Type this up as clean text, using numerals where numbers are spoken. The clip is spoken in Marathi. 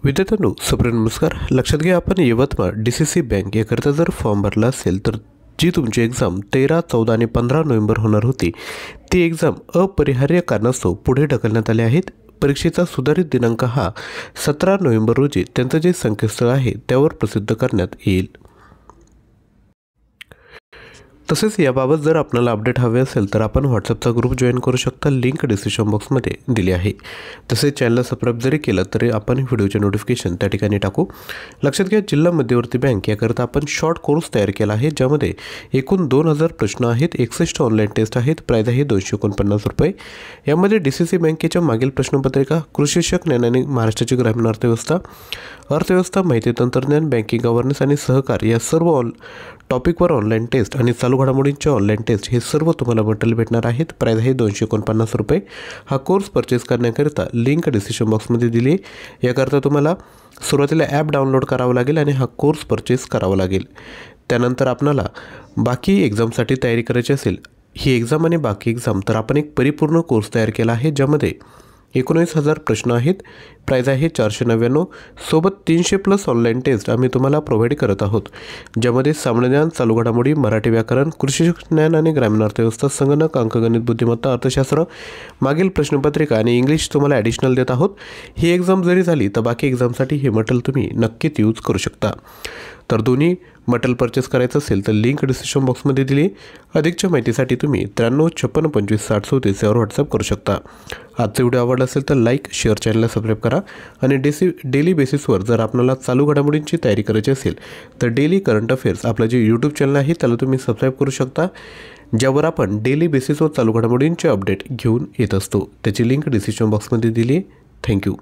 विद्यार्थ्यांनो सुप्रिय नमस्कार। लक्षात घ्या, आपण यवतमाळ DCC बँक याकरिता जर फॉर्म भरला असेल तर जी तुमची एक्झाम 13, 14 आणि 15 नोव्हेंबर होणार होती ती एक्झाम अपरिहार्य कारणास्तव पुढे ढकलण्यात आली आहेत। परीक्षेचा सुधारित दिनांक हा 17 नोव्हेंबर रोजी त्यांचं जे संकेतस्थळ आहे त्यावर प्रसिद्ध करण्यात येईल। तसेच याबाबत जर आपल्याला अपडेट हवे असेल तर आपण व्हॉट्सअपचा ग्रुप जॉईन करू शकता, लिंक डिस्क्रिप्शन बॉक्समध्ये दिली आहे। तसेच चॅनलला सबस्क्राईब जरी केलं तरी आपण व्हिडिओचे नोटिफिकेशन त्या ठिकाणी टाकू। लक्षात घ्या, जिल्हा मध्यवर्ती बँक याकरता आपण शॉर्ट कोर्स तयार केला आहे, ज्यामध्ये एकूण 2000 प्रश्न आहेत, 61 ऑनलाईन टेस्ट आहेत, प्राइस आहे 249 रुपये। यामध्ये DCC बँकेच्या मागील प्रश्नपत्रिका, कृषी शिक्षक ज्ञान आणि महाराष्ट्राची ग्रामीण अर्थव्यवस्था, माहिती तंत्रज्ञान, बँकिंग गव्हर्नन्स आणि सहकार या सर्व टॉपिकवर ऑनलाईन टेस्ट आणि चालू घडामोडींचे ऑनलाईन टेस्ट हे सर्व तुम्हाला मटेरियल भेटणार आहेत। प्राइस आहे 249 रुपये। हा कोर्स परचेस करण्याकरिता लिंक डिस्क्रिप्शन बॉक्समध्ये दिली आहे। याकरता तुम्हाला सुरुवातीला ॲप डाउनलोड करावं लागेल आणि हा कोर्स परचेस करावा लागेल। त्यानंतर आपल्याला बाकी एक्झामसाठी तयारी करायची असेल, ही एक्झाम आणि बाकी एक्झाम, तर आपण एक परिपूर्ण कोर्स तयार केला आहे, ज्यामध्ये 19,000 प्रश्न आहेत, प्राइस आहे 499, सोबत 300+ ऑनलाईन टेस्ट आम्ही तुम्हाला प्रोव्हाइड करत आहोत, ज्यामध्ये सामान्य ज्ञान, चालू घडामोडी, मराठी व्याकरण, कृषी ज्ञान आणि ग्रामीण अर्थव्यवस्था, संगणक, अंकगणित, बुद्धिमत्ता, अर्थशास्त्र, मागील प्रश्नपत्रिका आणि इंग्लिश तुम्हाला ॲडिशनल देत आहोत। ही एक्झाम जरी झाली तर बाकी एक्झामसाठी हे मटेरियल तुम्ही नक्कीच यूज करू शकता। तर दोन्ही मटेरियल परचेस करायचं असेल तर लिंक डिस्क्रिप्शन बॉक्समध्ये दिली। अधिकच्या माहितीसाठी तुम्ही 93 56 25 60 37 यावर व्हॉट्सअप करू शकता। आजचा व्हिडिओ आवडला असेल तर लाईक, शेअर, चॅनलला सबस्क्राईब करा आणि डेली बेसिसवर जर आपल्याला चालू घडामोडींची तयारी करायची असेल तर डेली करंट अफेअर्स आपलं जे यूट्यूब चॅनल आहे त्याला तुम्ही सबस्क्राईब करू शकता, ज्यावर आपण डेली बेसिसवर चालू घडामोडींचे अपडेट घेऊन येत असतो। त्याची लिंक डिस्क्रिप्शन बॉक्समध्ये दिली आहे। थँक्यू।